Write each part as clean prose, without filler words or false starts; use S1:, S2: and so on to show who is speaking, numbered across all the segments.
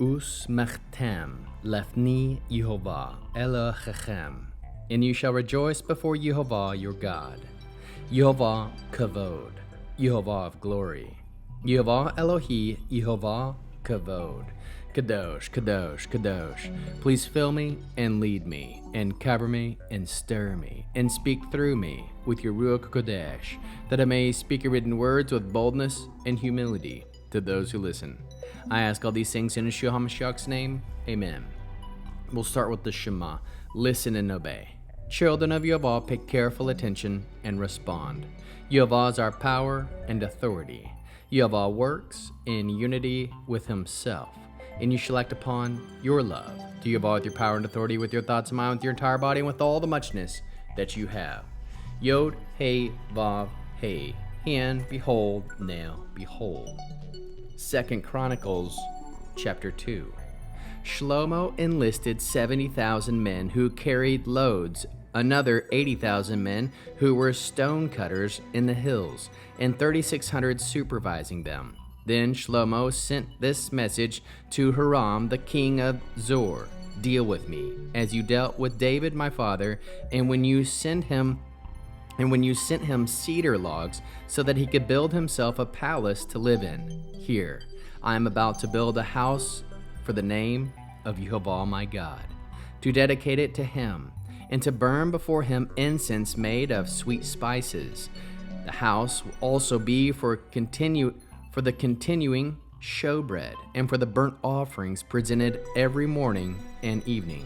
S1: Usmachtem lifnei Yehovah Eloheikhem, and you shall rejoice before Yehovah your God. Yehovah Kavod, Yehovah of glory. Yehovah Elohei, Yehovah Kavod. Kadosh, Kadosh, Kadosh. Please fill me and lead me, and cover me and stir me, and speak through me with your Ruach Kodesh, that I may speak your written words with boldness and humility to those who listen. I ask all these things in Yeshua HaMashiach's name. Amen. We'll start with the Shema. Listen and obey. Children of Yehovah, pay careful attention and respond. Yehovah is our power and authority. Yehovah works in unity with himself, and you shall act upon your love to Yehovah with your power and authority, with your thoughts and mind, with your entire body, and with all the muchness that you have. Yeh-ho-VAH, hand, behold, now, behold. 2 Chronicles chapter 2. Shlomo enlisted 70,000 men who carried loads, another 80,000 men who were stone cutters in the hills, and 3,600 supervising them. Then Shlomo sent this message to Hiram, the king of Zor: Deal with me, as you dealt with David my father, and when you sent him cedar logs so that he could build himself a palace to live in. Here, I am about to build a house for the name of Yehovah my God, to dedicate it to him, and to burn before him incense made of sweet spices. The house will also be for the continuing showbread, and for the burnt offerings presented every morning and evening,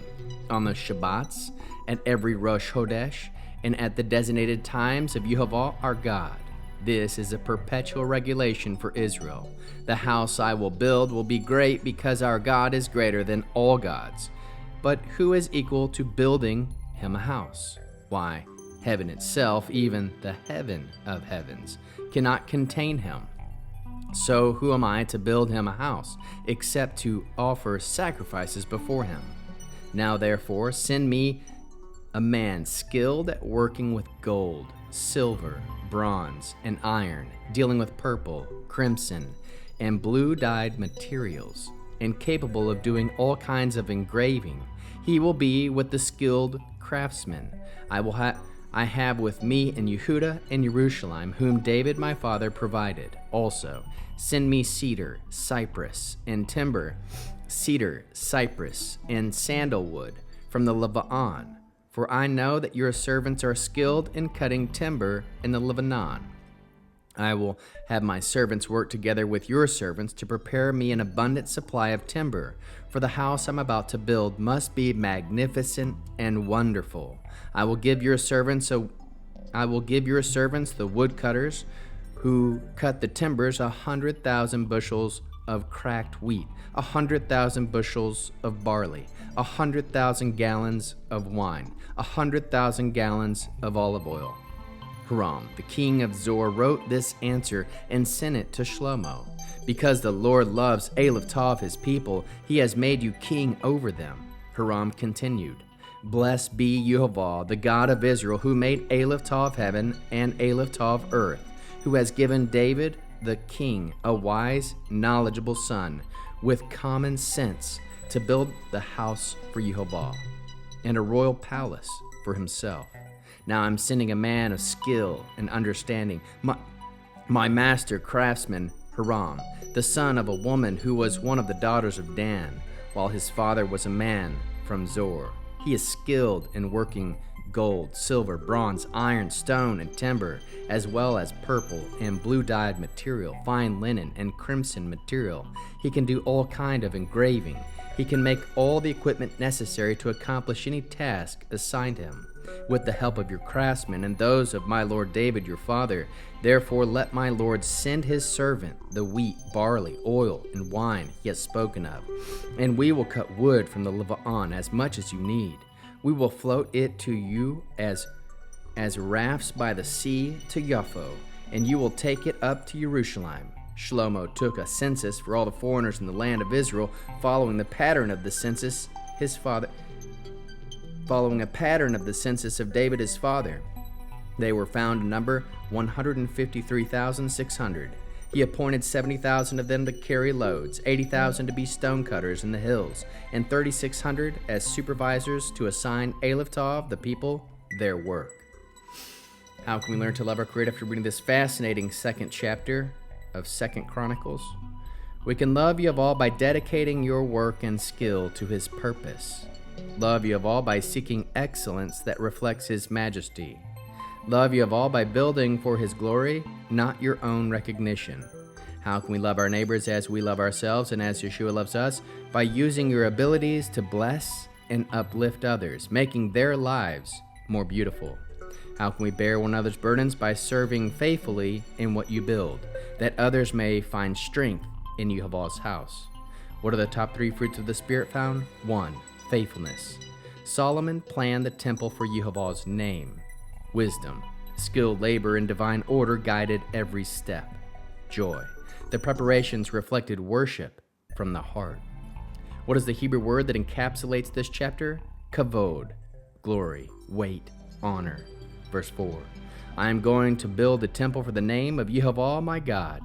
S1: on the Shabbats, at every Rosh Chodesh, and at the designated times of Yehovah our God. This is a perpetual regulation for Israel. The house I will build will be great, because our God is greater than all gods. But who is equal to building him a house? Why, heaven itself, even the heaven of heavens, cannot contain him. So who am I to build him a house, except to offer sacrifices before him? Now therefore send me a man skilled at working with gold, silver, bronze, and iron, dealing with purple, crimson, and blue-dyed materials, and capable of doing all kinds of engraving. He will be with the skilled craftsmen. I have with me in Yehuda and Jerusalem, whom David my father provided. Also, send me cedar, cypress, and timber, cedar, cypress, and sandalwood from the Lebanon. For I know that your servants are skilled in cutting timber in the Lebanon. I will have my servants work together with your servants to prepare me an abundant supply of timber, for the house I'm about to build must be magnificent and wonderful. I will give your servants the woodcutters who cut the timbers 100,000 bushels of cracked wheat, 100,000 bushels of barley, 100,000 gallons of wine, 100,000 gallons of olive oil. Hiram, the king of Zor, wrote this answer and sent it to Shlomo. Because the Lord loves Eloheikhem, his people, he has made you king over them. Hiram continued, Blessed be Yehovah, the God of Israel, who made Eloheikhem heaven and Eloheikhem earth, who has given David the king a wise, knowledgeable son, with common sense, to build the house for Yehovah, and a royal palace for himself. Now I'm sending a man of skill and understanding, my master craftsman Hiram, the son of a woman who was one of the daughters of Dan, while his father was a man from Zor. He is skilled in working gold, silver, bronze, iron, stone, and timber, as well as purple and blue-dyed material, fine linen, and crimson material. He can do all kind of engraving. He can make all the equipment necessary to accomplish any task assigned him, with the help of your craftsmen and those of my lord David your father. Therefore let my lord send his servant the wheat, barley, oil, and wine he has spoken of, and we will cut wood from the Lebanon as much as you need. We will float it to you as rafts by the sea to Yaffo, and you will take it up to Jerusalem. Shlomo took a census for all the foreigners in the land of Israel, following a pattern of the census of David his father. They were found in number 153,600. He appointed 70,000 of them to carry loads, 80,000 to be stonecutters in the hills, and 3,600 as supervisors to assign Aleph the people their work. How can we learn to love our Creator after reading this fascinating second chapter of 2 Chronicles? We can love Yehovah by dedicating your work and skill to His purpose. Love Yehovah by seeking excellence that reflects His majesty. Love Yehovah by building for His glory, not your own recognition. How can we love our neighbors as we love ourselves and as Yeshua loves us? By using your abilities to bless and uplift others, making their lives more beautiful. How can we bear one another's burdens? By serving faithfully in what you build, that others may find strength in Yehovah's house. What are the top 3 fruits of the Spirit found? 1. Faithfulness. Solomon planned the temple for Yehovah's name. Wisdom. Skilled labor and divine order guided every step. Joy. The preparations reflected worship from the heart. What is the Hebrew word that encapsulates this chapter? Kah-VOHD. Glory, weight, honor. Verse 4. I am going to build a temple for the name of Yehovah my God.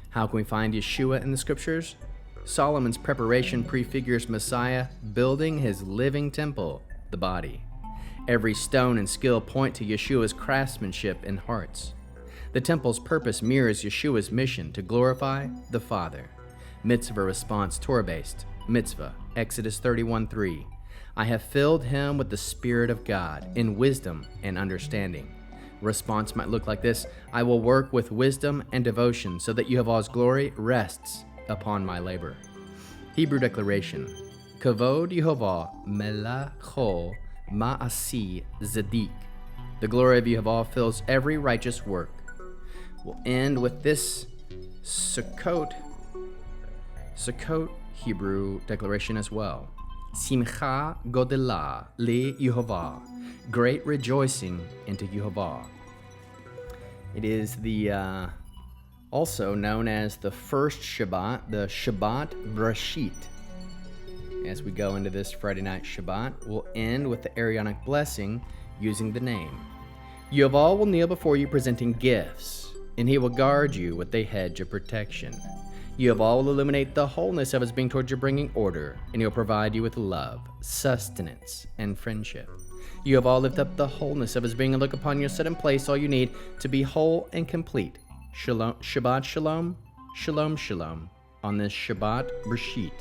S1: How can we find Yeshua in the scriptures? Solomon's preparation prefigures Messiah building his living temple, the body. Every stone and skill point to Yeshua's craftsmanship in hearts. The temple's purpose mirrors Yeshua's mission to glorify the Father. Mitzvah response, Torah-Based. Mitzvah, Exodus 31:3. I have filled him with the Spirit of God in wisdom and understanding. Response might look like this: I will work with wisdom and devotion so that Yehovah's glory rests upon my labor. Hebrew declaration. Kavod Yehovah melacho ma'asi zadik. The glory of Yehovah fills every righteous work. We'll end with this Sukkot Hebrew declaration as well. Simcha godelah le Yehovah. Great rejoicing into Yehovah. It is the also known as the first Shabbat, the Shabbat Breshit. As we go into this Friday night Shabbat, we'll end with the Aaronic blessing using the name. Yehovah will kneel before you presenting gifts, and he will guard you with a hedge of protection. Yehovah will illuminate the wholeness of his being towards you, bringing order, and he'll provide you with love, sustenance, and friendship. Yehovah will lift up the wholeness of his being and look upon you, set in place all you need to be whole and complete. Shalom, Shabbat Shalom, Shalom Shalom, on this Shabbat Breshit.